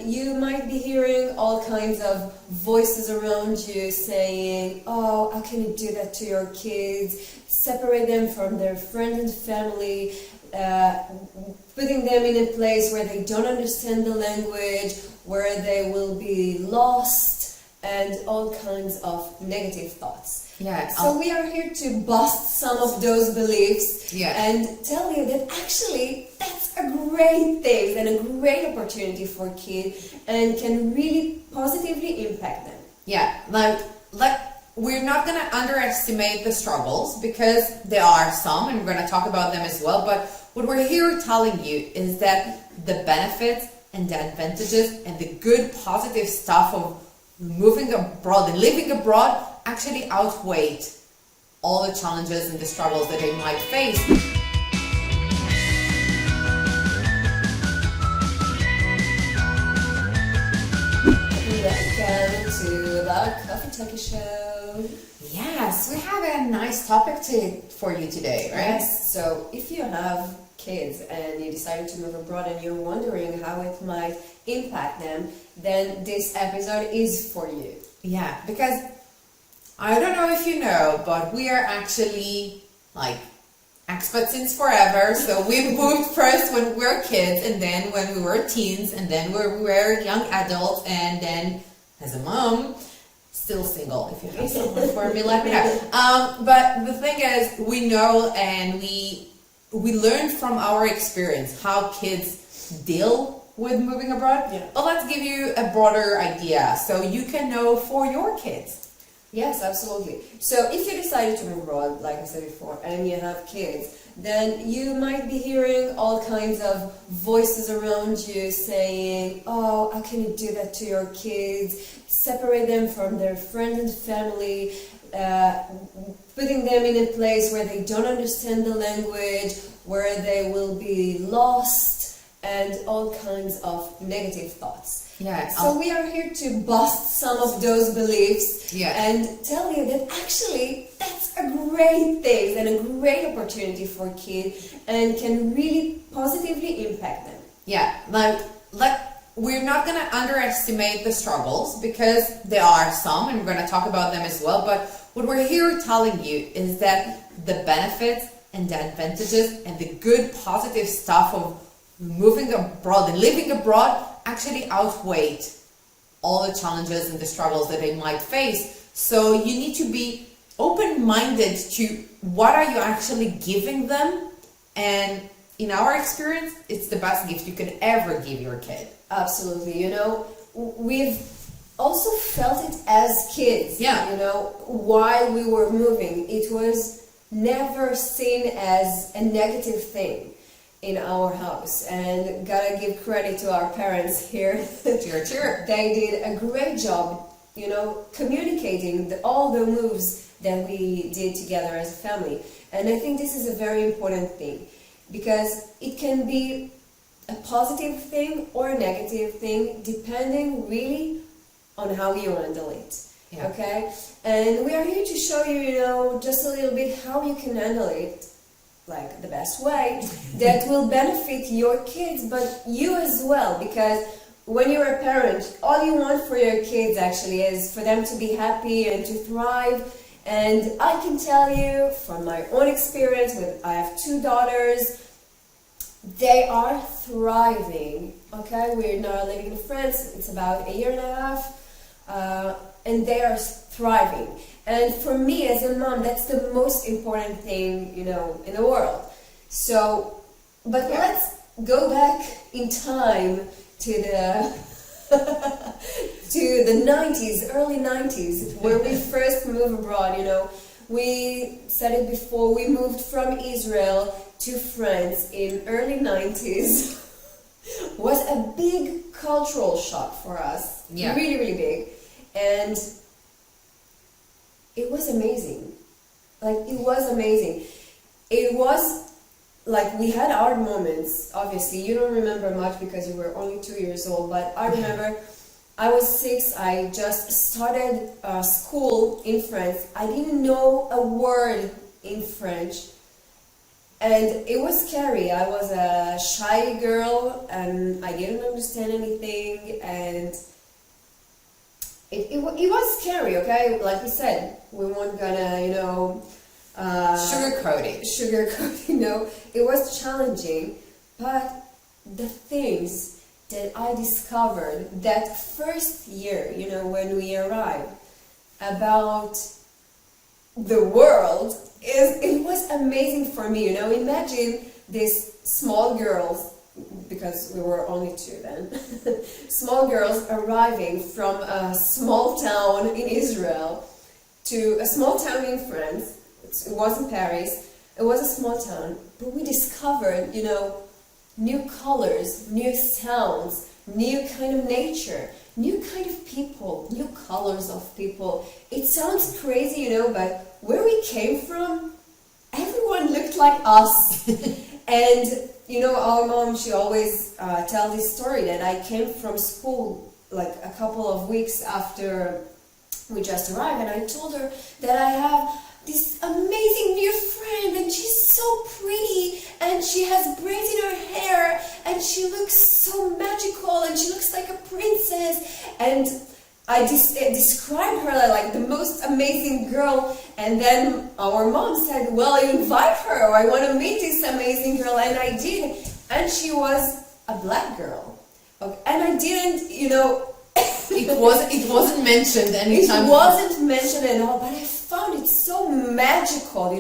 you might be hearing all kinds of voices around you saying, oh, how can you do that to your kids? Separate them from their friends and family, putting them in a place where they don't understand the language, where they will be lost, and all kinds of negative thoughts. Yeah. So we are here to bust some of those beliefs and tell you that actually that's a great thing and a great opportunity for kids and can really positively impact them. Yeah, we're not going to underestimate the struggles because there are some and we're going to talk about them as well. But what we're here telling you is that the benefits and the advantages and the good positive stuff of moving abroad and living abroad actually outweigh all the challenges and the struggles that they might face. Welcome to the Coffee Talkie Show. Yes, we have a nice topic for you today, right? Yes, so if you have kids and you decided to move abroad and you're wondering how it might impact them, then this episode is for you. Yeah, because I don't know if you know, but we are actually expats since forever. So we moved first when we were kids, and then when we were teens, and then we were young adults, and then as a mom, still single. If you have someone for me, let me know. But the thing is, we know and we learned from our experience how kids deal with moving abroad. Yeah. But let's give you a broader idea so you can know for your kids. Yes, absolutely. So if you decided to move abroad, like I said before, and you have kids, then you might be hearing all kinds of voices around you saying, oh, how can you do that to your kids? Separate them from their friends and family, putting them in a place where they don't understand the language, where they will be lost, and all kinds of negative thoughts. Yeah. So we are here to bust some of those beliefs and tell you that actually that's a great thing and a great opportunity for kids and can really positively impact them. Yeah, we're not going to underestimate the struggles because there are some and we're going to talk about them as well. But what we're here telling you is that the benefits and the advantages and the good positive stuff of moving abroad and living abroad actually outweigh all the challenges and the struggles that they might face. So you need to be open-minded to what are you actually giving them, and in our experience, it's the best gift you can ever give your kid. Absolutely. You know, we've also felt it as kids. Yeah. You know, while we were moving, it was never seen as a negative thing in our house, and gotta give credit to our parents here. Cheer. They did a great job, you know, communicating all the moves that we did together as a family. And I think this is a very important thing because it can be a positive thing or a negative thing depending really on how you handle it. Yeah. Okay? And we are here to show you, you know, just a little bit how you can handle it like the best way that will benefit your kids but you as well, because when you're a parent, all you want for your kids actually is for them to be happy and to thrive. And I can tell you from my own experience, I have 2 daughters, they are thriving. Okay, we're now living in France, it's about 1.5 years, and they are thriving. And for me as a mom, that's the most important thing, you know, in the world. So, but let's go back in time to the to the 90s, early 90s, where we first moved abroad. You know, we said it before, we moved from Israel to France in early 90s. Was a big cultural shock for us. Yeah. Really, really big. And it was amazing. Like, it was amazing. It was like we had our moments. Obviously, you don't remember much because you were only 2 years old, but I remember I was 6. I just started school in France. I didn't know a word in French. And it was scary. I was a shy girl and I didn't understand anything, and it was scary, okay? Like we said, we weren't gonna, sugarcoat, it was challenging, but the things that I discovered that first year, when we arrived, about the world, it was amazing for me, Imagine these small girls, because we were only 2 then, small girls arriving from a small town in Israel to a small town in France. It wasn't Paris, it was a small town, but we discovered, new colors, new sounds, new kind of nature, new kind of people, new colors of people. It sounds crazy, but where we came from, everyone looked like us. And, our mom, she always tells this story that I came from school like a couple of weeks after we just arrived, and I told her that I have this amazing new friend, and she's so pretty, and she has braids in her hair, and she looks so magical, and she looks like a princess, and I described her like the most amazing girl. And then our mom said, well, invite her, I want to meet this amazing girl, and I did, and she was a black girl, okay. And I didn't, it wasn't mentioned anytime. It wasn't mentioned at all, but I found it so magical,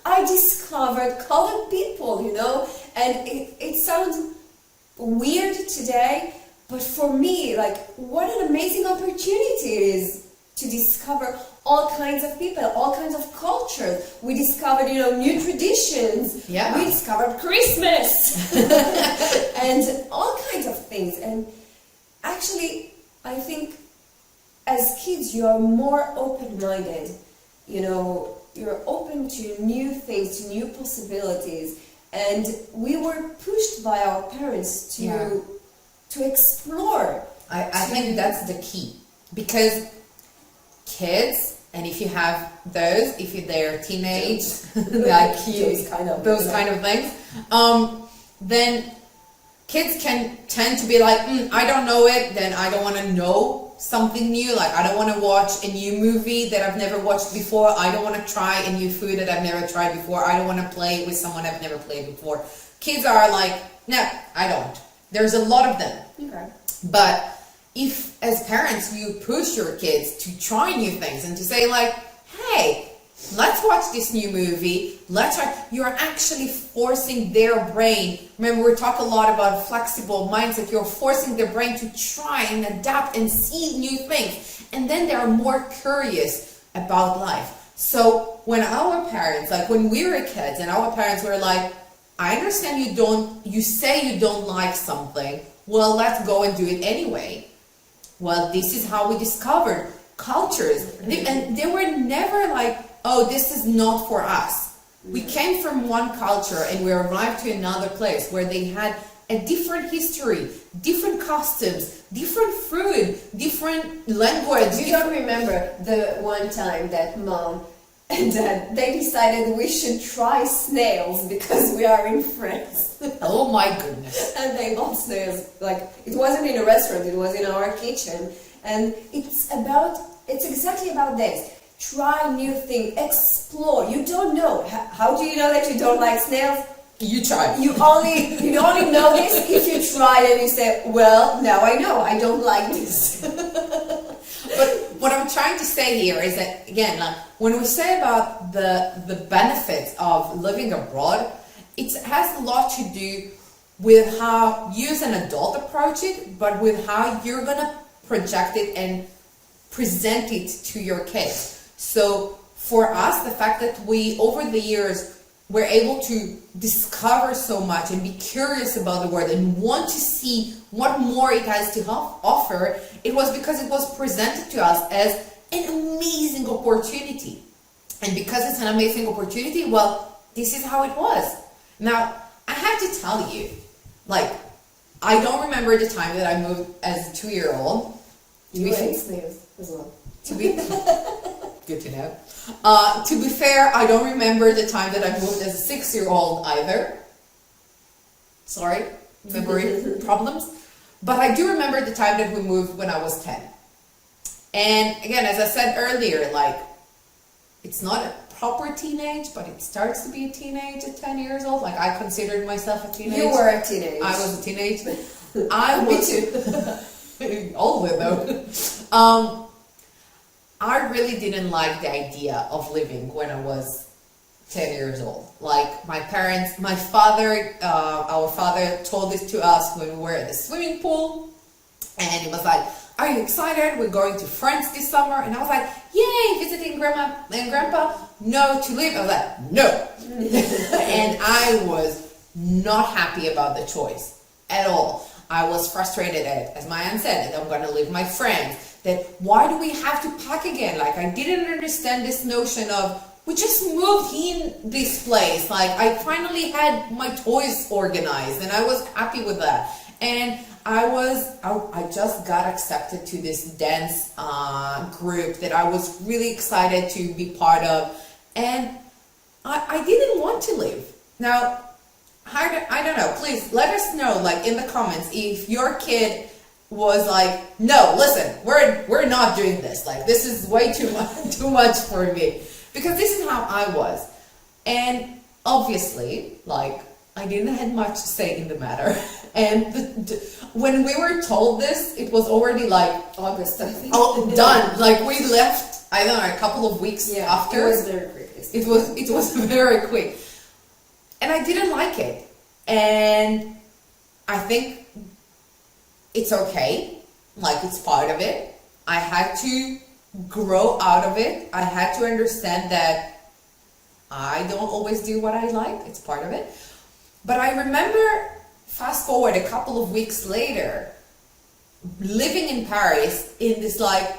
I discovered colored people, and it sounds weird today, but for me, like, what an amazing opportunity it is to discover all kinds of people, all kinds of cultures. We discovered, new traditions. Yeah. We discovered Christmas and all kinds of things. And actually, I think as kids, you are more open-minded. You're open to new things, to new possibilities. And we were pushed by our parents to explore. I think that's the key, because kids, and if you have those, they're teenage, like those kind of things, then kids can tend to be like, I don't know it, then I don't want to know something new, like I don't want to watch a new movie that I've never watched before, I don't want to try a new food that I've never tried before, I don't want to play with someone I've never played before. Kids are like, no, I don't. There's a lot of them. Okay. But if, as parents, you push your kids to try new things and to say like, hey, let's watch this new movie, let's try, you're actually forcing their brain. Remember, we talk a lot about flexible mindset. You're forcing their brain to try and adapt and see new things. And then they're more curious about life. So when our parents, like when we were kids and our parents were like, I understand you say you don't like something, well, let's go and do it anyway. Well, this is how we discovered cultures. And they were never like, oh, this is not for us. We came from one culture and we arrived to another place where they had a different history, different customs, different food, different language. You don't remember the one time that mom and dad, they decided we should try snails because we are in France. Oh my goodness. And they bought snails. Like, it wasn't in a restaurant, it was in our kitchen. And it's exactly about this. Try new things, explore. You don't know. How do you know that you don't like snails? You try. You only know this if you try and you say, well, now I know, I don't like this. But what I'm trying to say here is that, again, like, when we say about the benefits of living abroad, it has a lot to do with how you as an adult approach it, but with how you're going to project it and present it to your kids. So for us, the fact that we, over the years, were able to discover so much and be curious about the world and want to see what more it has to offer, it was because it was presented to us as an amazing opportunity. And because it's an amazing opportunity, well, this is how it was. Now, I have to tell you, like, I don't remember the time that I moved as a 2-year-old. You ate snails as well. To be good to know. To be fair, I don't remember the time that I moved as a 6-year-old either. Sorry, memory problems. But I do remember the time that we moved when I was 10. And again, as I said earlier, like, it's not a proper teenage, but it starts to be a teenage at 10 years old. Like, I considered myself a teenage. You were a teenage. I was a teenage. I Me was too. old though. I really didn't like the idea of living when I was 10 years old. Like, my parents, my father, our father told this to us when we were at the swimming pool, and he was like, "Are you excited? We're going to France this summer." And I was like, "Yay, visiting grandma and grandpa." No, to live. I was like, "No." And I was not happy about the choice at all. I was frustrated at, as Maayan said, that I'm going to leave my friends. That why do we have to pack again? Like, I didn't understand this notion of, we just moved in this place. Like, I finally had my toys organized and I was happy with that. And I just got accepted to this dance group that I was really excited to be part of. And I didn't want to leave. Now, I don't know, please let us know, like, in the comments, if your kid was like, "No, listen, we're not doing this. Like, this is way too much for me." Because this is how I was. And obviously, like, I didn't have much say in the matter. And when we were told this, it was already like August, I think. Oh, done. Like, we left, I don't know, a couple of weeks after. It was very quick. It was very quick. And I didn't like it. And I think it's okay. Like, it's part of it. I had to grow out of it. I had to understand that I don't always do what I like. It's part of it. But I remember, fast forward a couple of weeks later, living in Paris in this, like,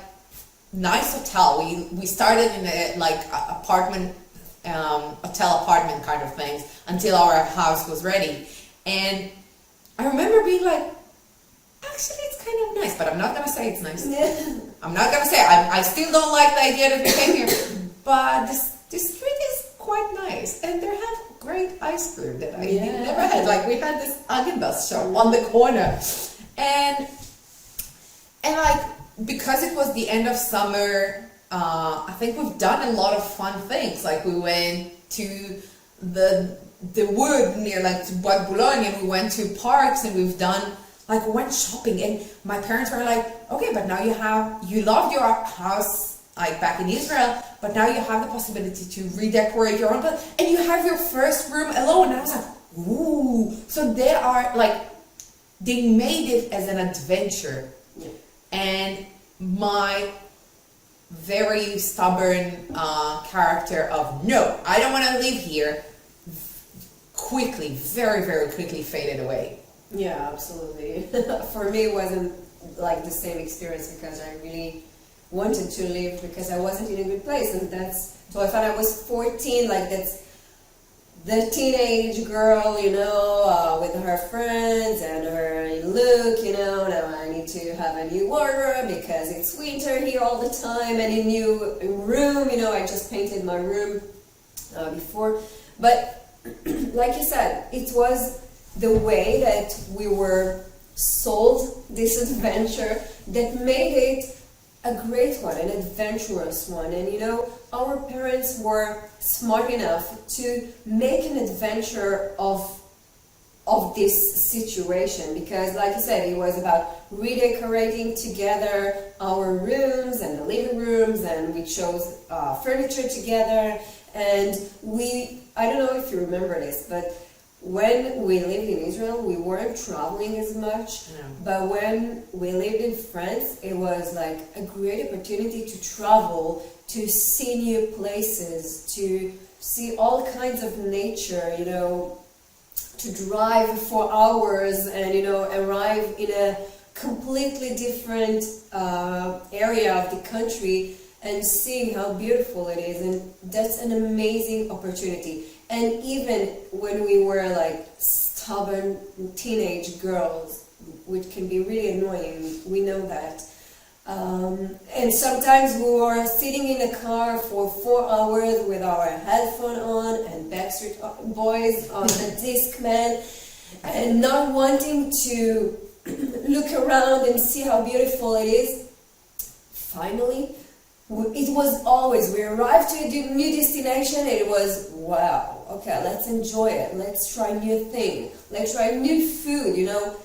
nice hotel. We started in a, like, hotel apartment kind of things until our house was ready. And I remember being like, actually, it's kind of nice, but I'm not gonna say it's nice. Yeah. I'm not gonna say I still don't like the idea that we came here, but this street is quite nice, and they have great ice cream that I never had. Like, we had this Agendas shop on the corner, and like, because it was the end of summer, I think we've done a lot of fun things. Like, we went to the wood near, like, to Bois Boulogne, and we went to parks, and we've done, like, we went shopping. And my parents were like, "Okay, but now you loved your house, like, back in Israel, but now you have the possibility to redecorate your own place, and you have your first room alone." And I was like, ooh. So they are, like, they made it as an adventure. Yeah. And my very stubborn character of, "No, I don't want to live here," quickly, very, very quickly faded away. Yeah, absolutely. For me, it wasn't like the same experience, because I really wanted to live, because I wasn't in a good place, and so I thought I was 14, like, that's the teenage girl, with her friends and her look, now I need to have a new wardrobe because it's winter here all the time, and a new room, I just painted my room before, but like you said, it was the way that we were sold this adventure that made it a great one, an adventurous one. And our parents were smart enough to make an adventure of this situation, because, like you said, it was about redecorating together our rooms and the living rooms, and we chose furniture together. And I don't know if you remember this, but when we lived in Israel, we weren't traveling as much. No. But when we lived in France, it was like a great opportunity to travel, to see new places, to see all kinds of nature, to drive for hours and, arrive in a completely different area of the country and seeing how beautiful it is. And that's an amazing opportunity. And even when we were, like, stubborn teenage girls, which can be really annoying, we know that, And sometimes we were sitting in a car for 4 hours with our headphone on and Backstreet Boys on a Discman, and not wanting to look around and see how beautiful it is. Finally, it was always, we arrived to a new destination and it was, wow, okay, let's enjoy it. Let's try new things. Let's try new food, you know.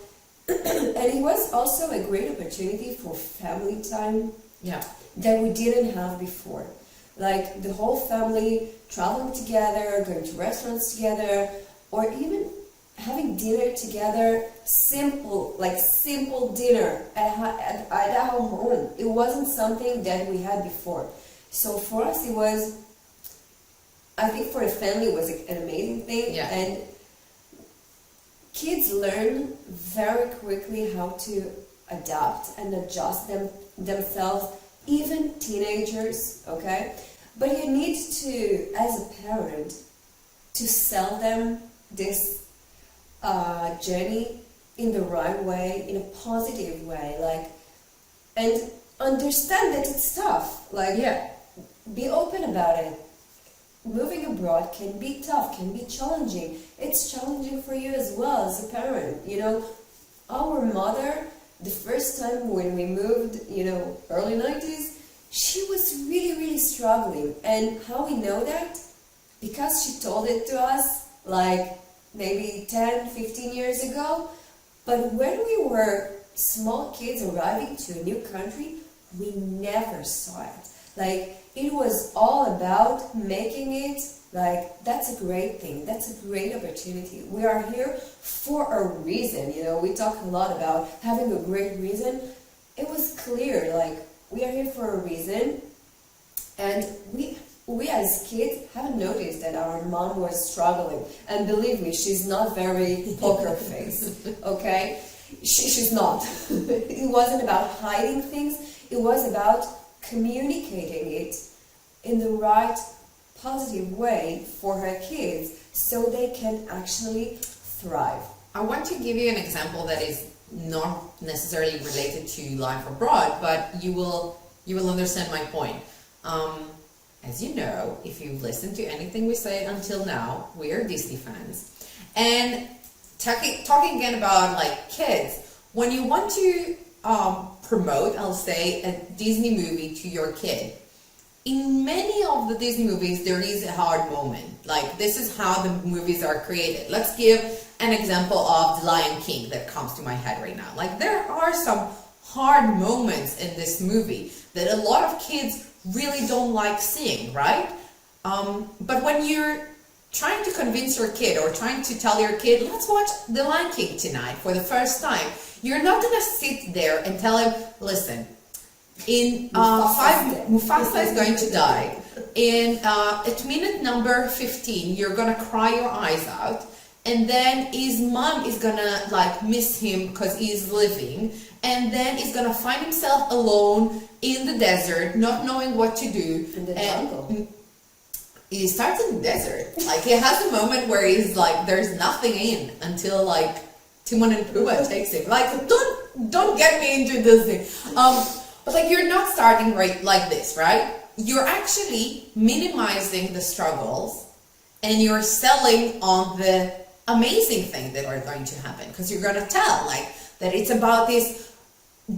And it was also a great opportunity for family time that we didn't have before. Like the whole family traveling together, going to restaurants together, or even having dinner together, simple dinner at our home. It wasn't something that we had before. So for us it was, I think for the family it was an amazing thing. Yeah. And kids learn very quickly how to adapt and adjust themselves, even teenagers, okay? But you need to, as a parent, to sell them this journey in the right way, in a positive way, and understand that it's tough. Be open about it. Moving abroad can be tough, can be challenging. It's challenging for you as well as a parent. You know, our mother, the first time when we moved, early 90s, she was really, really struggling. And how we know that? Because she told it to us, maybe 10, 15 years ago. But when we were small kids arriving to a new country, we never saw it. It was all about making it, that's a great thing, that's a great opportunity. We are here for a reason, we talk a lot about having a great reason. It was clear, we are here for a reason, and we as kids haven't noticed that our mom was struggling. And believe me, she's not very poker face, okay? She's not. It wasn't about hiding things, it was about communicating it in the right, positive way for her kids so they can actually thrive. I want to give you an example that is not necessarily related to life abroad, but you will understand my point. As you know, if you've listened to anything we say until now, we are Disney fans. And talking again about kids, when you want to promote, I'll say, a Disney movie to your kid, in many of the Disney movies there is a hard moment. This is how the movies are created. Let's give an example of The Lion King that comes to my head right now. There are some hard moments in this movie that a lot of kids really don't like seeing, right? But when you're trying to convince your kid or trying to tell your kid, let's watch The Lion King tonight for the first time, you're not gonna sit there and tell him, listen, in Mufasa is going to die. At minute number 15, you're gonna cry your eyes out, and then his mom is gonna miss him because he's living, and then he's gonna find himself alone in the desert, not knowing what to do. In the jungle. He starts in the desert. He has a moment where he's there's nothing in until Timon and Pumbaa takes him. Don't get me into Disney. But you're not starting right like this, right? You're actually minimizing the struggles, and you're selling on the amazing thing that are going to happen, because you're going to tell that it's about this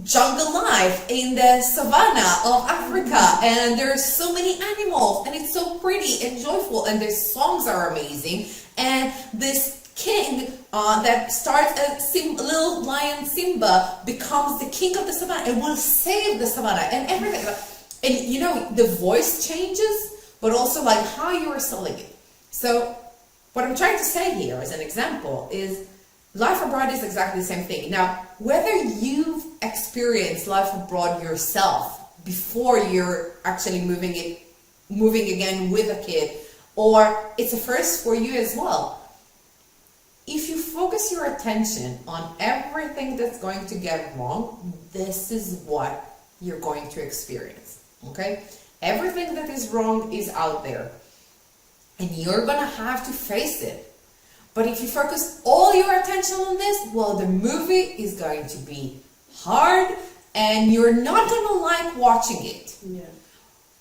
jungle life in the savannah of Africa, and there's so many animals, and it's so pretty and joyful, and the songs are amazing, and this king that starts as little lion Simba becomes the king of the savannah and will save the savannah and everything. And the voice changes, but also how you are selling it. So what I'm trying to say here as an example is life abroad is exactly the same thing. Now, whether you've experienced life abroad yourself before you're actually moving again with a kid, or it's a first for you as well, if you focus your attention on everything that's going to get wrong, this is what you're going to experience, okay? Everything that is wrong is out there, and you're gonna have to face it. But if you focus all your attention on this, well, the movie is going to be hard, and you're not gonna like watching it. Yeah.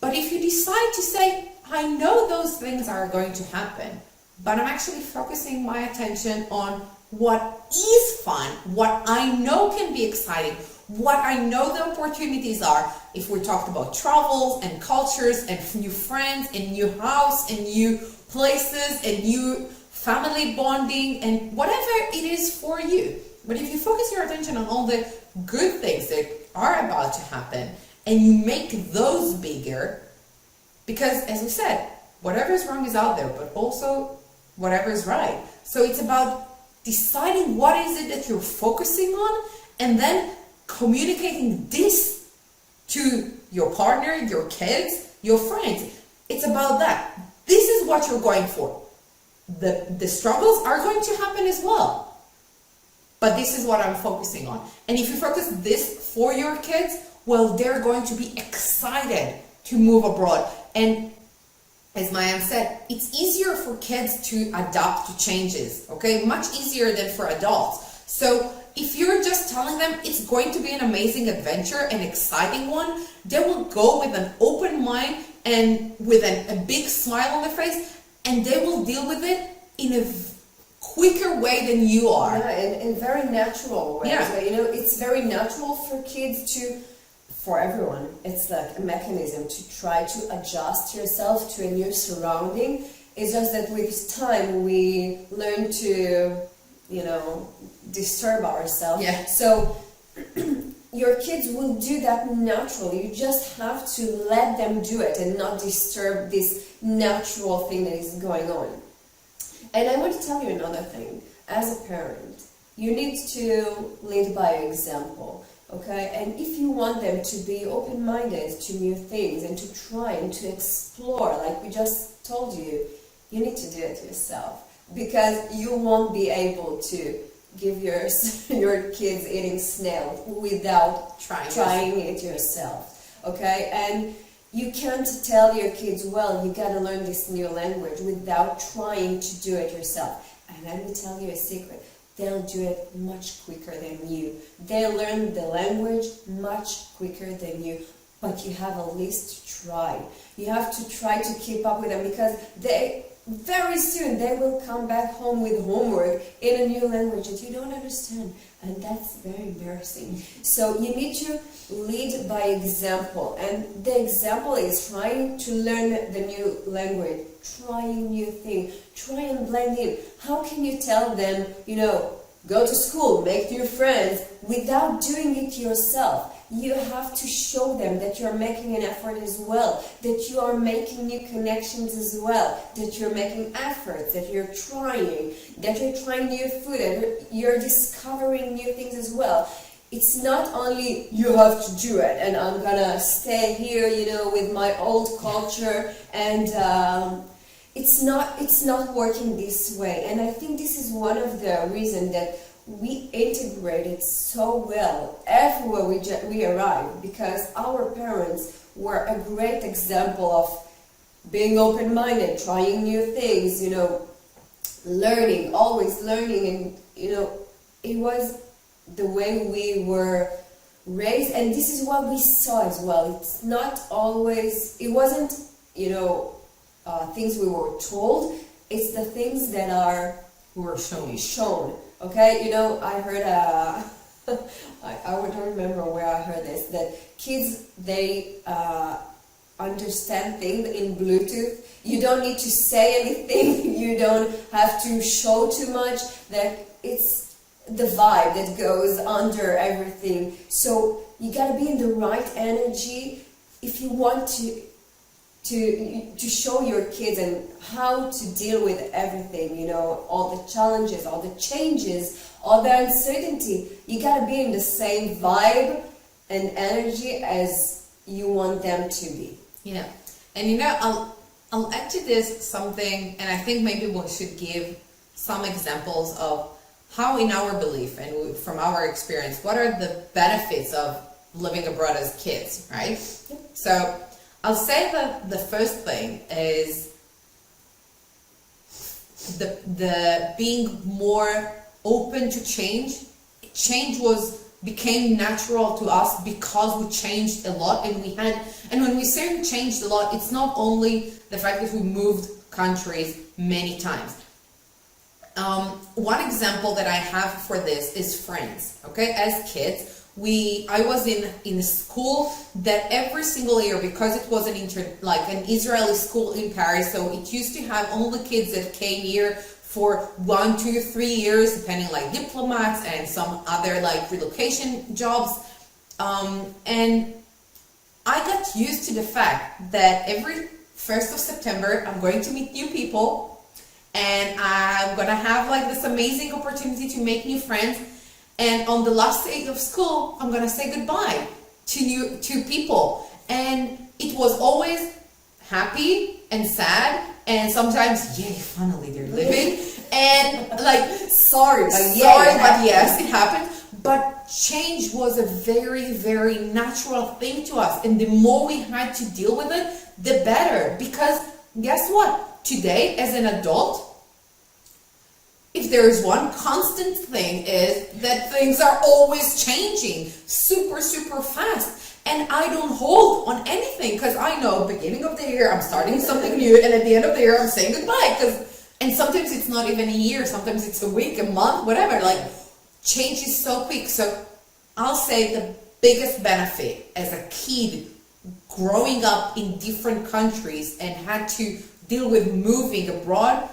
But if you decide to say, I know those things are going to happen, but I'm actually focusing my attention on what is fun, what I know can be exciting, what I know the opportunities are. If we talked about travels and cultures and new friends and new house and new places and new family bonding and whatever it is for you. But if you focus your attention on all the good things that are about to happen and you make those bigger, because as we said, whatever is wrong is out there, but also whatever is right. So it's about deciding what is it that you're focusing on and then communicating this to your partner, your kids, your friends. It's about that. This is what you're going for. The struggles are going to happen as well. But this is what I'm focusing on. And if you focus this for your kids, well, they're going to be excited to move abroad. And as Maayan said, it's easier for kids to adapt to changes, okay? Much easier than for adults. So if you're just telling them it's going to be an amazing adventure, an exciting one, they will go with an open mind and with a big smile on their face, and they will deal with it in a quicker way than you are. Yeah, in very natural ways. Yeah. You know, it's very natural for kids to, for everyone, it's like a mechanism to try to adjust yourself to a new surrounding. It's just that with time we learn to, you know, disturb ourselves. Yeah. So your kids will do that naturally. You just have to let them do it and not disturb this natural thing that is going on. And I want to tell you another thing. As a parent, you need to lead by example. Okay, and if you want them to be open-minded to new things and to try and to explore, like we just told you, you need to do it yourself, because you won't be able to give your kids eating snails without trying it yourself. Okay, and you can't tell your kids, well, you gotta learn this new language without trying to do it yourself. And let me tell you a secret. They'll do it much quicker than you. They'll learn the language much quicker than you. But you have at least to try. You have to try to keep up with them, because very soon they will come back home with homework in a new language that you don't understand. And that's very embarrassing. So you need to lead by example. And the example is trying to learn the new language, trying new things, try and blend in. How can you tell them, you know, go to school, make new friends, without doing it yourself? You have to show them that you're making an effort as well, that you are making new connections as well, that you're making efforts, that you're trying new food, and you're discovering new things as well. It's not only you have to do it and I'm gonna stay here, you know, with my old culture, and it's not working this way. And I think this is one of the reasons that we integrated so well everywhere we arrived, because our parents were a great example of being open-minded, trying new things, you know, learning, always learning. And you know, it was the way we were raised, and this is what we saw as well. It's not always, it wasn't, you know, things we were told, it's the things that were shown. Okay, you know, I heard I don't remember where I heard this, that kids, they understand things in Bluetooth. You don't need to say anything, you don't have to show too much, that it's the vibe that goes under everything. So you gotta be in the right energy if you want to show your kids and how to deal with everything, you know, all the challenges, all the changes, all the uncertainty. You gotta be in the same vibe and energy as you want them to be. Yeah, and you know, I'll add to this something, and I think maybe we should give some examples of how, in our belief and from our experience, what are the benefits of living abroad as kids, right? Yep. So I'll say that the first thing is the being more open to change. Change was became natural to us because we changed a lot, and when we say we changed a lot, it's not only the fact that we moved countries many times. One example that I have for this is friends. Okay, as kids, I was in a school that every single year, because it was an Israeli school in Paris, so it used to have only kids that came here for 1, 2, 3 years, depending, like diplomats and some other like relocation jobs. And I got used to the fact that every 1st of September, I'm going to meet new people, and I'm gonna have like this amazing opportunity to make new friends. And on the last day of school, I'm gonna say goodbye to people. And it was always happy and sad, and sometimes, yay, finally they're living. And like, sorry, but yes, it happened. But change was a very, very natural thing to us. And the more we had to deal with it, the better. Because guess what? Today, as an adult, if there is one constant thing, is that things are always changing super, super fast. And I don't hold on anything, because I know beginning of the year I'm starting something new, and at the end of the year I'm saying goodbye. And sometimes it's not even a year, sometimes it's a week, a month, whatever. Like, change is so quick. So I'll say the biggest benefit as a kid growing up in different countries and had to deal with moving abroad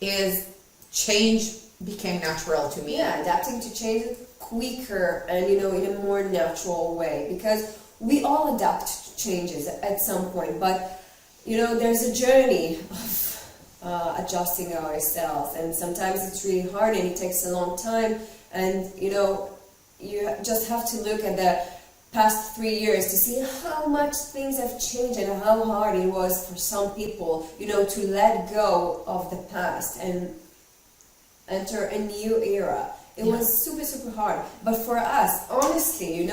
is change became natural to me. Yeah, adapting to change quicker and, in a more natural way, because we all adapt to changes at some point, but there's a journey of adjusting ourselves, and sometimes it's really hard and it takes a long time, and you just have to look at the past 3 years to see how much things have changed and how hard it was for some people to let go of the past and enter a new era. It was super, super hard. But for us, honestly,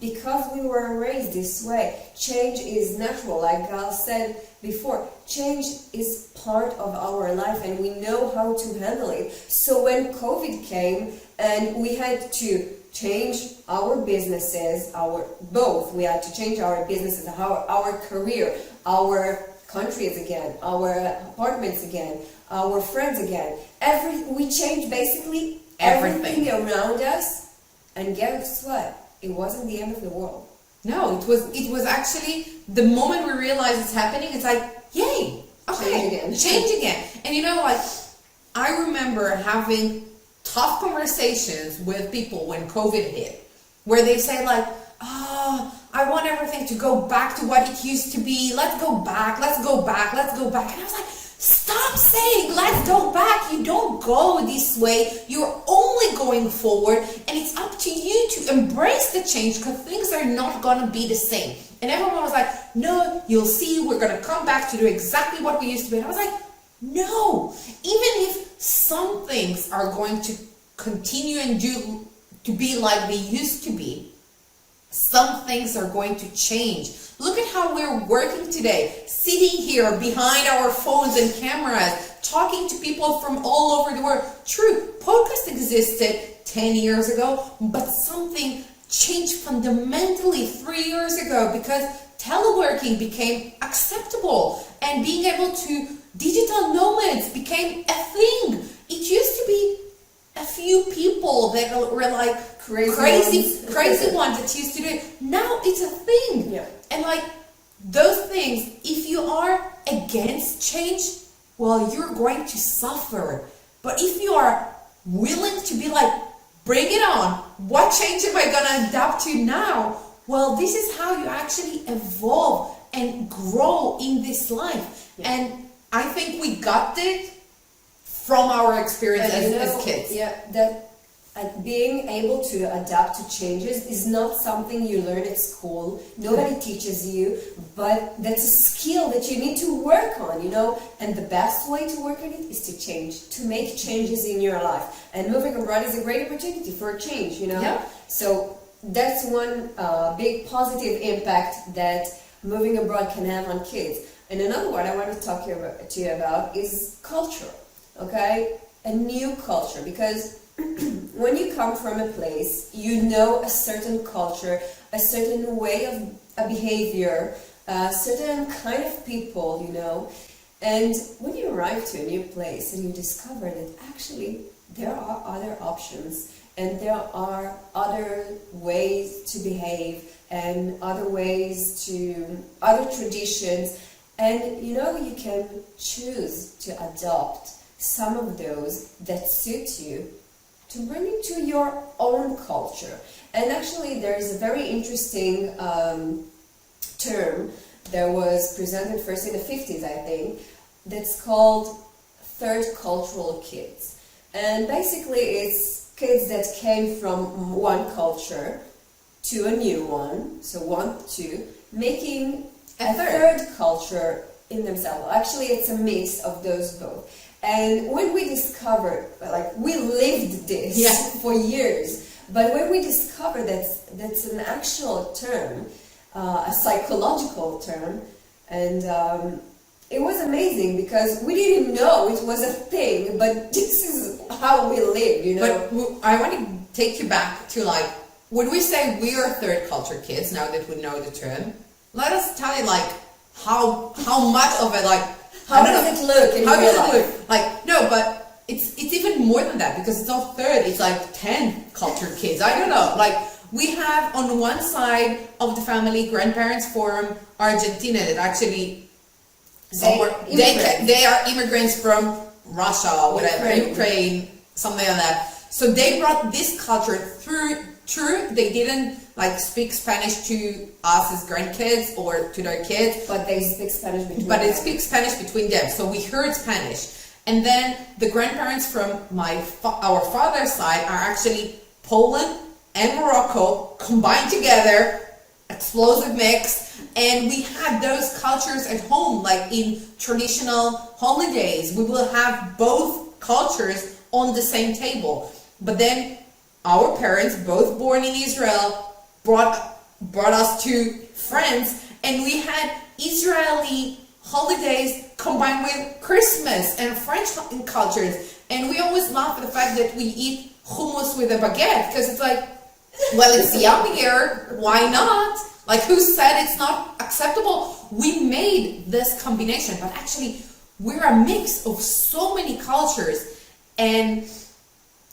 because we were raised this way, change is natural. Like Gal said before, change is part of our life, and we know how to handle it. So when COVID came and we had to change our businesses, we had to change our businesses, our career, our countries again, our apartments again, our friends again. We changed basically everything around us, and guess what? It wasn't the end of the world. No, it was actually the moment we realized it's happening, it's like, yay, okay, change again. And I remember having tough conversations with people when COVID hit, where they say like, I want everything to go back to what it used to be. Let's go back, let's go back, let's go back. And I was like, stop saying let's go back. You don't go this way. You're only going forward, and it's up to you to embrace the change, because things are not going to be the same. And everyone was like, no, you'll see, we're going to come back to do exactly what we used to be. And I was like, no, even if some things are going to continue and do to be like they used to be, some things are going to change. Look at how we're working today, sitting here behind our phones and cameras, talking to people from all over the world. True, podcast existed 10 years ago, but something changed fundamentally 3 years ago, because teleworking became acceptable, and being able to digital nomads became a thing. It used to be a few people that were like crazy ones that used to do it. Now it's a thing. Yeah. And like those things, if you are against change, well, you're going to suffer. But if you are willing to be like, bring it on, what change am I going to adapt to now? Well, this is how you actually evolve and grow in this life. Yeah. And I think we got it from our experience as kids. Yeah, that being able to adapt to changes is not something you learn at school. Nobody teaches you, but that's a skill that you need to work on, and the best way to work on it is to change, to make changes in your life. And moving abroad is a great opportunity for a change, Yeah. So that's one big positive impact that moving abroad can have on kids. And another one I want to talk to you about is culture, okay? A new culture, because when you come from a place, you know a certain culture, a certain way of behavior, a certain kind of people, you know. And when you arrive to a new place and you discover that actually there are other options and there are other ways to behave and other traditions, and you know, you can choose to adopt some of those that suit you to bring it to your own culture. And actually there is a very interesting term that was presented first in the 50s, I think, that's called third cultural kids. And basically it's kids that came from one culture to a new one, so making a third culture in themselves. Actually, it's a mix of those both. And when we discovered, like, we lived this for years, but when we discovered that that's an actual term, a psychological term, and it was amazing because we didn't know it was a thing, but this is how we live, you know. But I want to take you back to, like, when we say we are third culture kids, now that we know the term, let us tell you, like, how much of it, like, how does it look in real life? Like, no, but it's even more than that, because it's not third, it's like 10 culture kids. I don't know. Like, we have on one side of the family grandparents from Argentina that actually they are immigrants from Russia, whatever, Ukraine, something like that. So they brought this culture through. True, they didn't like speak Spanish to us as grandkids or to their kids, but they speak Spanish between them. But they speak Spanish between them, so we heard Spanish. And then the grandparents from our father's side are actually Poland and Morocco combined together, explosive mix, and we had those cultures at home, like in traditional holidays. We will have both cultures on the same table. But then our parents, both born in Israel, brought us to France, and we had Israeli holidays combined with Christmas and French cultures. And we always laugh at the fact that we eat hummus with a baguette, because it's like, well, it's yum here, why not? Like, who said it's not acceptable? We made this combination, but actually we're a mix of so many cultures. And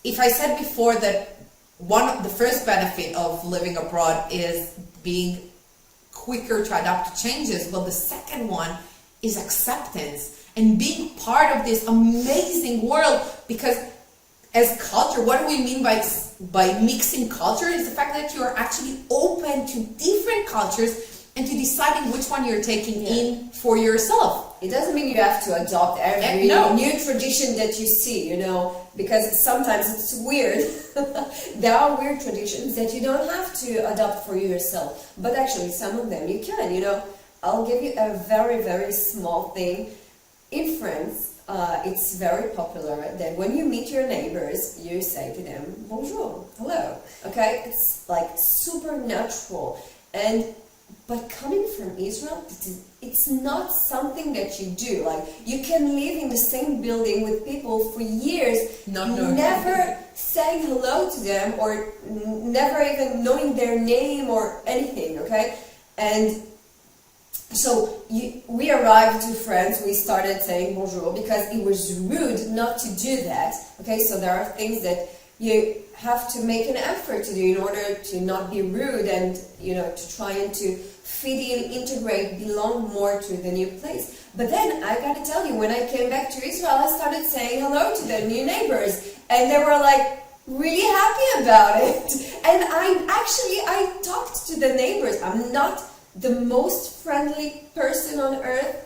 if I said before that the first benefit of living abroad is being quicker to adapt to changes, well, the second one is acceptance and being part of this amazing world. Because as culture, what do we mean by mixing culture is the fact that you are actually open to different cultures and to deciding which one you're taking in for yourself. It doesn't mean you have to adopt every new tradition that you see, you know, because sometimes it's weird. There are weird traditions that you don't have to adopt for yourself, but actually some of them you can, you know. I'll give you a very, very small thing. In France, it's very popular that when you meet your neighbors, you say to them, bonjour, hello, okay? It's like super natural. But coming from Israel, it's not something that you do. Like, you can live in the same building with people for years, never saying hello to them or never even knowing their name or anything, okay? And so we arrived to France, we started saying bonjour because it was rude not to do that, okay? So there are things that you have to make an effort to do in order to not be rude and, you know, to try and to fit in, integrate, belong more to the new place. But then I gotta tell you, when I came back to Israel, I started saying hello to the new neighbors, and they were like really happy about it. And I talked to the neighbors. I'm not the most friendly person on earth.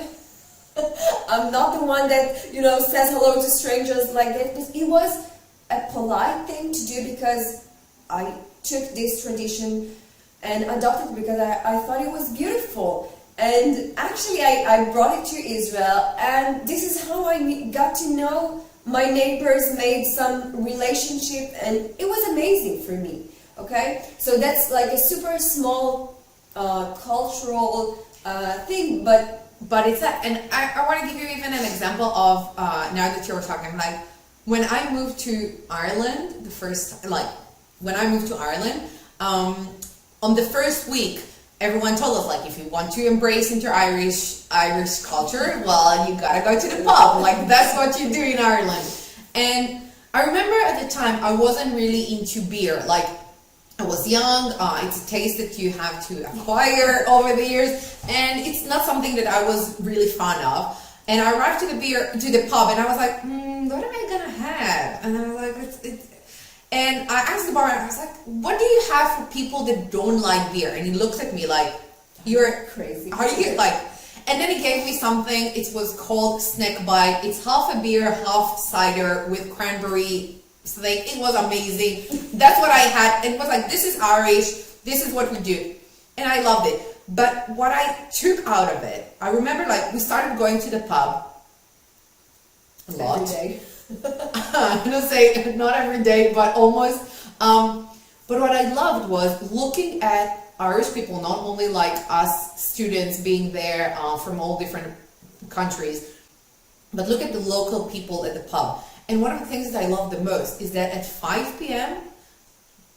I'm not the one that, you know, says hello to strangers like that. But it was a polite thing to do because I took this tradition and adopted it because I thought it was beautiful. And actually I brought it to Israel, and this is how I got to know my neighbors, made some relationship, and it was amazing for me, okay? So that's like a super small cultural thing, but it's that. And I want to give you even an example of, now that you're talking, like, when I moved to Ireland, when I moved to Ireland, on the first week, everyone told us, like, if you want to embrace into Irish culture, well, you gotta go to the pub. Like, that's what you do in Ireland. And I remember at the time, I wasn't really into beer. Like, I was young, it's a taste that you have to acquire over the years, and it's not something that I was really fond of. And I arrived to the pub, and I was like, what am I gonna have? And I was like, and I asked the barman, I was like, what do you have for people that don't like beer? And he looks at me like, you're crazy. Are you like? And then he gave me something. It was called Snack Bite. It's half a beer, half cider with cranberry thing. It was amazing. That's what I had. It was like, this is Irish. This is what we do. And I loved it. But what I took out of it, I remember, like, we started going to the pub a lot. Every day. I'm gonna say not every day, but almost. But what I loved was looking at Irish people, not only like us students being there from all different countries, but look at the local people at the pub. And one of the things that I love the most is that at 5 p.m.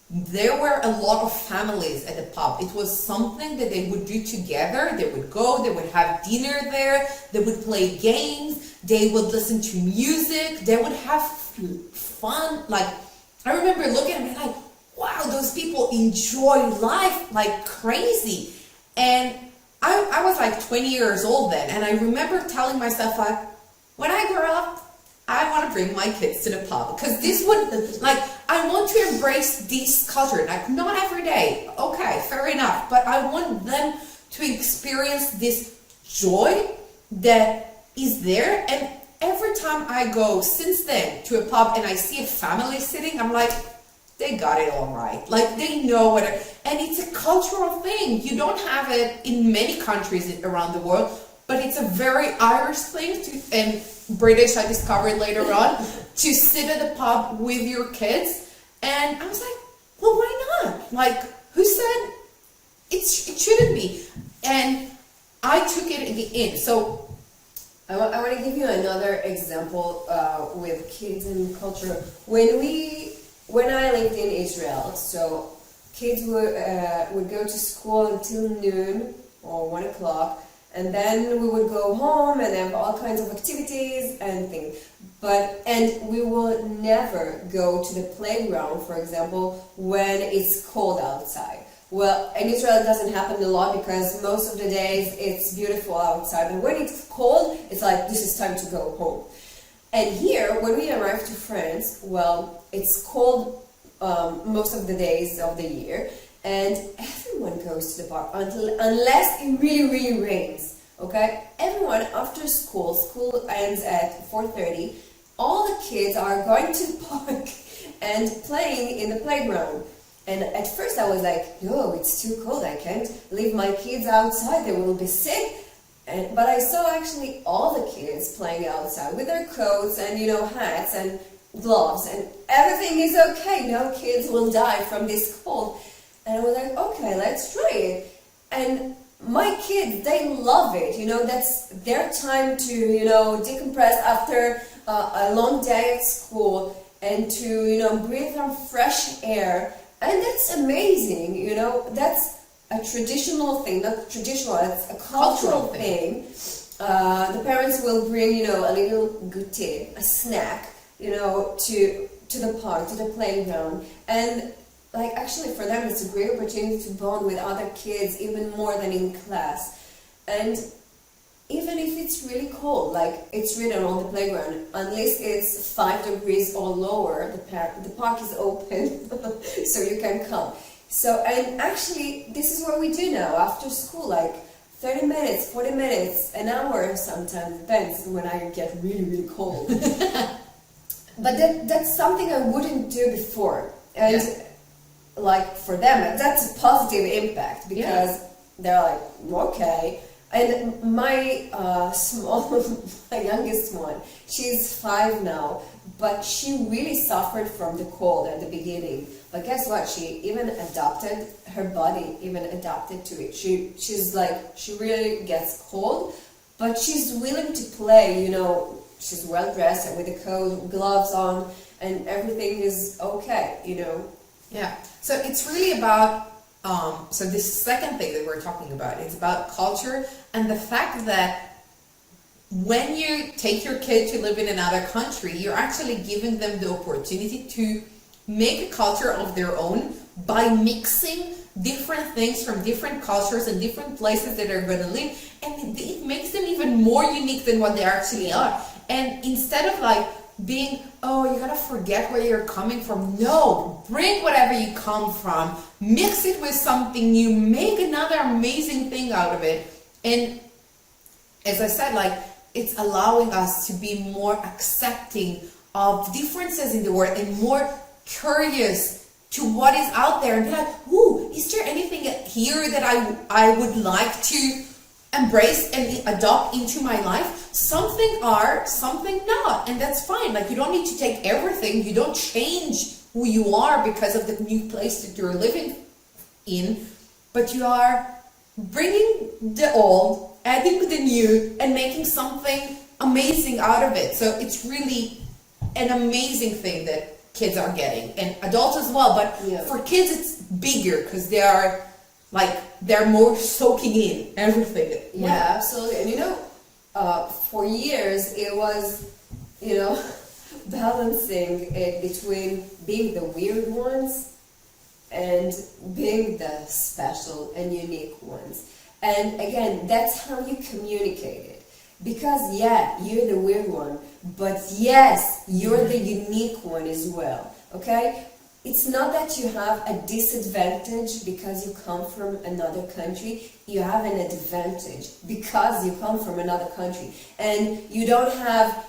there were a lot of families at the pub. It was something that they would do together. They would go, they would have dinner there, they would play games, they would listen to music, they would have fun. Like, I remember looking at them like, wow, those people enjoy life like crazy. And I was like 20 years old then, and I remember telling myself, like, when I grow up, I want to bring my kids to the pub, because this would, like, I want to embrace this culture. Like, not every day, okay, fair enough, but I want them to experience this joy that is there. And every time I go since then to a pub and I see a family sitting, I'm like, they got it all right. Like, they know what and it's a cultural thing. You don't have it in many countries around the world, but it's a very Irish thing and British, I discovered later on, to sit at the pub with your kids. And I was like, well, why not? Like, who said it shouldn't be? And I took it in. So I want to give you another example with kids and culture. When I lived in Israel, so kids would go to school until noon or 1 o'clock, and then we would go home and have all kinds of activities and things. And we will never go to the playground, for example, when it's cold outside. Well, in Israel it doesn't happen a lot because most of the days it's beautiful outside. But when it's cold, it's like, this is time to go home. And here, when we arrived to France, well, it's cold most of the days of the year. And everyone goes to the park unless it really, really rains, okay? Everyone, after school ends at 4:30, all the kids are going to the park and playing in the playground. And at first I was like, no, it's too cold, I can't leave my kids outside, they will be sick. But I saw actually all the kids playing outside with their coats and, hats and gloves, and everything is okay, no kids will die from this cold. And I was like, okay, let's try it. And my kids, they love it. That's their time to, decompress after a long day at school and to, breathe some fresh air. And that's amazing, That's a traditional thing, not traditional, it's a cultural thing. The parents will bring, a little goûter, a snack, to the park, to the playground. And actually for them it's a great opportunity to bond with other kids even more than in class. And even if it's really cold, like it's written on the playground, unless it's 5 degrees or lower, the park is open, so you can come. So, and actually this is what we do now after school, like 30 minutes, 40 minutes, an hour sometimes, depends when I get really, really cold. But that's something I wouldn't do before. And like for them, that's a positive impact because they're like, okay. And my my youngest one, she's 5 now, but she really suffered from the cold at the beginning. But guess what? Her body even adapted to it. She really gets cold, but she's willing to play, she's well dressed and with a coat, gloves on, and everything is okay, you know. Yeah. So it's really about so this second thing that we're talking about, it's about culture and the fact that when you take your kid to live in another country, you're actually giving them the opportunity to make a culture of their own by mixing different things from different cultures and different places that are going to live, and it makes them even more unique than what they actually are. And instead of like being, oh, you gotta forget where you're coming from, no, bring whatever you come from, mix it with something new, make another amazing thing out of it. And as I said, like, it's allowing us to be more accepting of differences in the world and more curious to what is out there, and be like, ooh, is there anything here that I would like to embrace and adopt into my life? Something are, something not, and that's fine. Like, you don't need to take everything. You don't change who you are because of the new place that you're living in, but you are bringing the old, adding the new, and making something amazing out of it. So it's really an amazing thing that kids are getting, and adults as well, but for kids it's bigger because they are like, they're more soaking in everything. Yeah, absolutely. And you know, for years it was, you know, balancing it between being the weird ones and being the special and unique ones. And again, that's how you communicate it. Because yeah, you're the weird one, but yes, you're the unique one as well, okay? It's not that you have a disadvantage because you come from another country. You have an advantage because you come from another country. And you don't have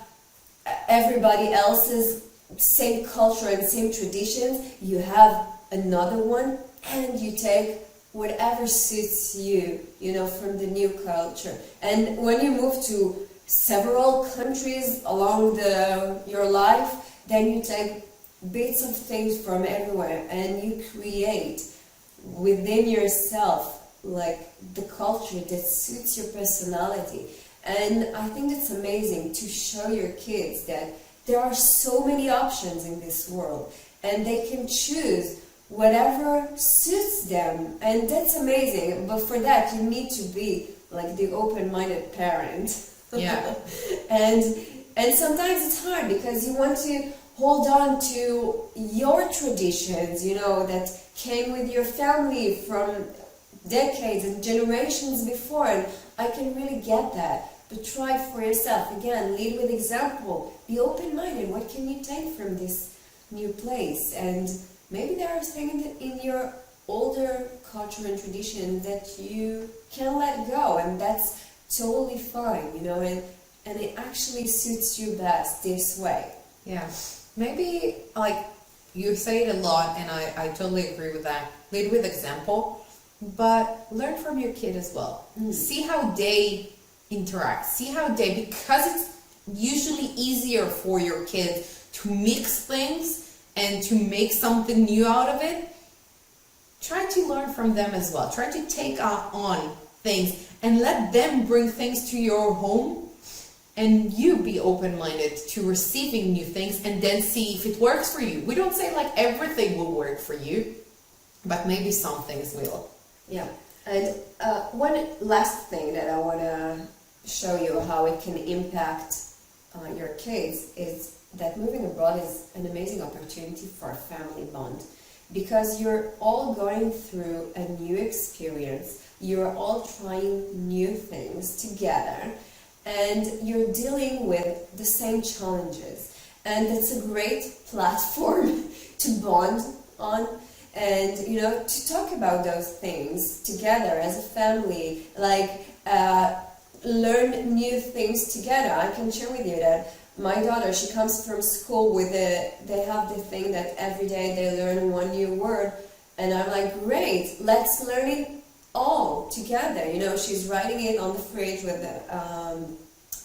everybody else's same culture and same traditions. You have another one, and you take whatever suits you, you know, from the new culture. And when you move to several countries along your life, then you take bits of things from everywhere, and you create within yourself like the culture that suits your personality. And I think it's amazing to show your kids that there are so many options in this world, and they can choose whatever suits them, and that's amazing. But for that, you need to be like the open-minded parent. Yeah. and sometimes it's hard because you want to hold on to your traditions, you know, that came with your family from decades and generations before, and I can really get that. But try for yourself. Again, lead with example. Be open-minded. What can you take from this new place? And maybe there are things in your older culture and tradition that you can let go, and that's totally fine, you know, and it actually suits you best this way. Yeah. Maybe, like, you say it a lot, and I totally agree with that. Lead with example, but learn from your kid as well. See how they interact. See how they, because it's usually easier for your kids to mix things and to make something new out of it. Try to learn from them as well. Try to take on things and let them bring things to your home, and you be open-minded to receiving new things, and then see if it works for you. We don't say like everything will work for you, but maybe some things will. Yeah. And one last thing that I want to show you how it can impact your kids is that moving abroad is an amazing opportunity for a family bond, because you're all going through a new experience. You're all trying new things together, and you're dealing with the same challenges. And it's a great platform to bond on, and, you know, to talk about those things together as a family, like learn new things together. I can share with you that my daughter, she comes from school with they have the thing that every day they learn one new word, and I'm like, great, let's learn it all together. You know, she's writing it on the fridge with the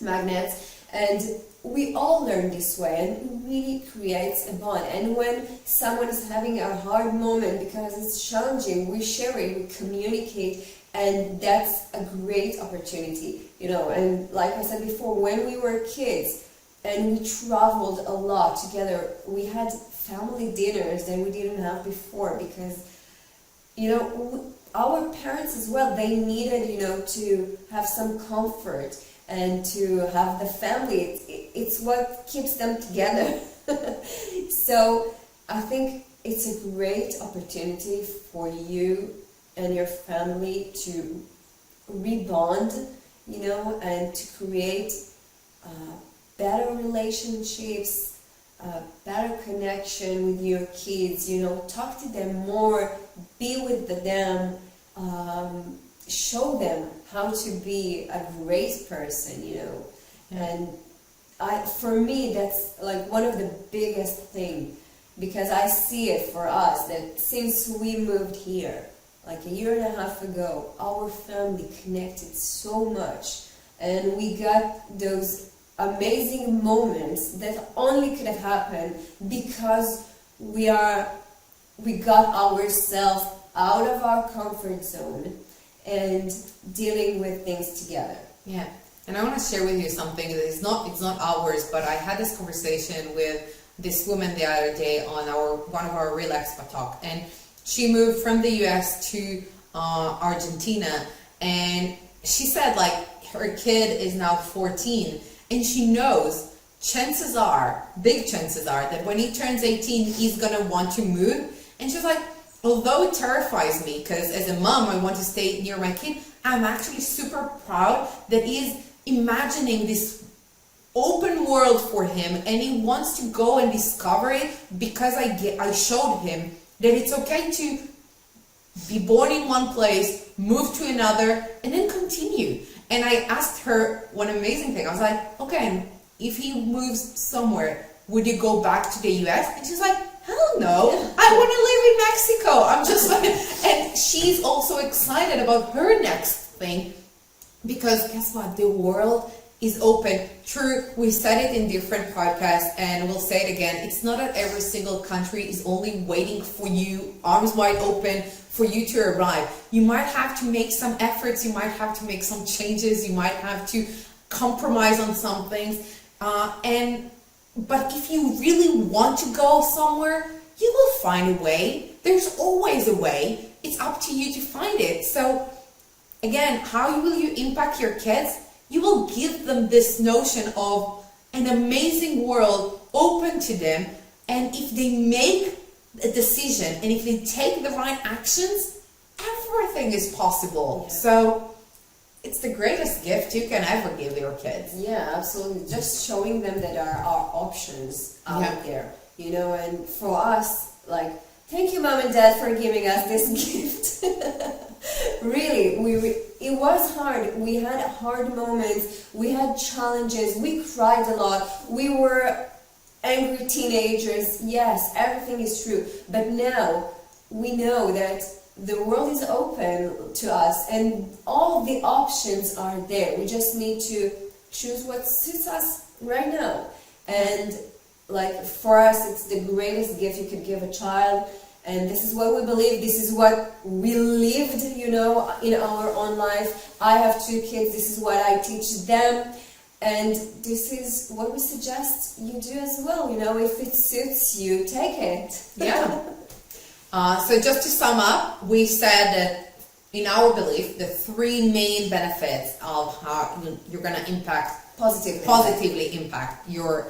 magnets, and we all learn this way, and it really creates a bond. And when someone is having a hard moment because it's challenging, we share it, we communicate, and that's a great opportunity, you know. And like I said before, when we were kids, and we traveled a lot together. We had family dinners that we didn't have before because, our parents as well, they needed, to have some comfort and to have the family. It's what keeps them together. So I think it's a great opportunity for you and your family to rebond, and to create better relationships, better connection with your kids, talk to them more, be with them, show them how to be a great person, and for me, that's like one of the biggest things, because I see it for us that since we moved here, like a year and a half ago, our family connected so much, and we got those amazing moments that only could have happened because we got ourselves out of our comfort zone and dealing with things together. Yeah. And I want to share with you something that it's not ours, but I had this conversation with this woman the other day on one of our Real Expat Talk, and she moved from the US to Argentina, and she said like her kid is now 14, and she knows big chances are that when he turns 18 he's gonna want to move. And she's like, although it terrifies me because as a mom I want to stay near my kid, I'm actually super proud that he's imagining this open world for him and he wants to go and discover it, because I showed him that it's okay to be born in one place, move to another, and then continue. And I asked her one amazing thing. I was like, okay, if he moves somewhere, would you go back to the US? And she's like, hell no, I want to live in Mexico. I'm just like, and she's also excited about her next thing, because guess what? The world is open. True, we said it in different podcasts, and we'll say it again. It's not that every single country is only waiting for you, arms wide open, for you to arrive. You might have to make some efforts, you might have to make some changes, you might have to compromise on some things. But if you really want to go somewhere, you will find a way. There's always a way. It's up to you to find it. So again, how will you impact your kids? You will give them this notion of an amazing world open to them, and if they make a decision and if they take the right actions, everything is possible. Yeah. So it's the greatest gift you can ever give your kids. Yeah, absolutely. Just showing them that there are options out there, and for us, like, thank you, Mom and Dad, for giving us this gift. Really, it was hard. We had hard moments, we had challenges, we cried a lot, we were angry teenagers. Yes, everything is true. But now we know that the world is open to us and all the options are there. We just need to choose what suits us right now. And like, for us, it's the greatest gift you could give a child. And this is what we believe, this is what we lived, in our own life. I have 2 kids, this is what I teach them. And this is what we suggest you do as well, if it suits you, take it. Yeah. So just to sum up, we said that in our belief, the 3 main benefits of how you're going to positively impact your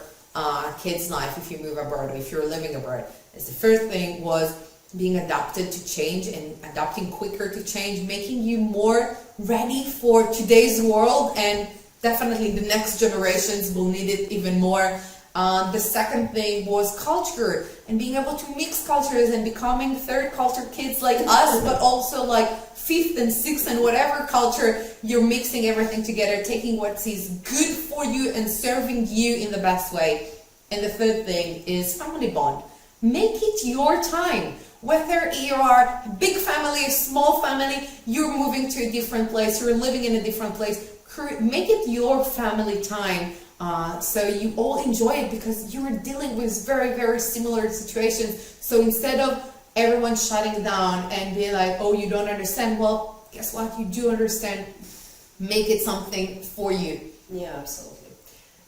kid's life if you move abroad or if you're living abroad. Is the first thing was being adapted to change and adapting quicker to change, making you more ready for today's world, and definitely the next generations will need it even more. The second thing was culture and being able to mix cultures and becoming third culture kids like us, but also like fifth and sixth and whatever culture, you're mixing everything together, taking what is good for you and serving you in the best way. And the third thing is family bond. Make it your time. Whether you are a big family, a small family, you're moving to a different place, you're living in a different place, make it your family time. So you all enjoy it because you're dealing with very, very similar situations. So instead of everyone shutting down and being like, oh, you don't understand, well, guess what? You do understand. Make it something for you. Yeah, absolutely.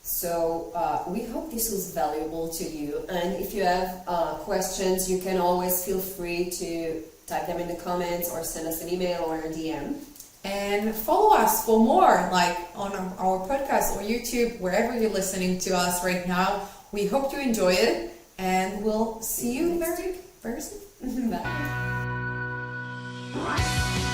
So we hope this was valuable to you, and if you have questions, you can always feel free to type them in the comments or send us an email or a DM. And follow us for more, like on our podcast or YouTube, wherever you're listening to us right now. We hope you enjoy it, and we'll see you very soon. Bye.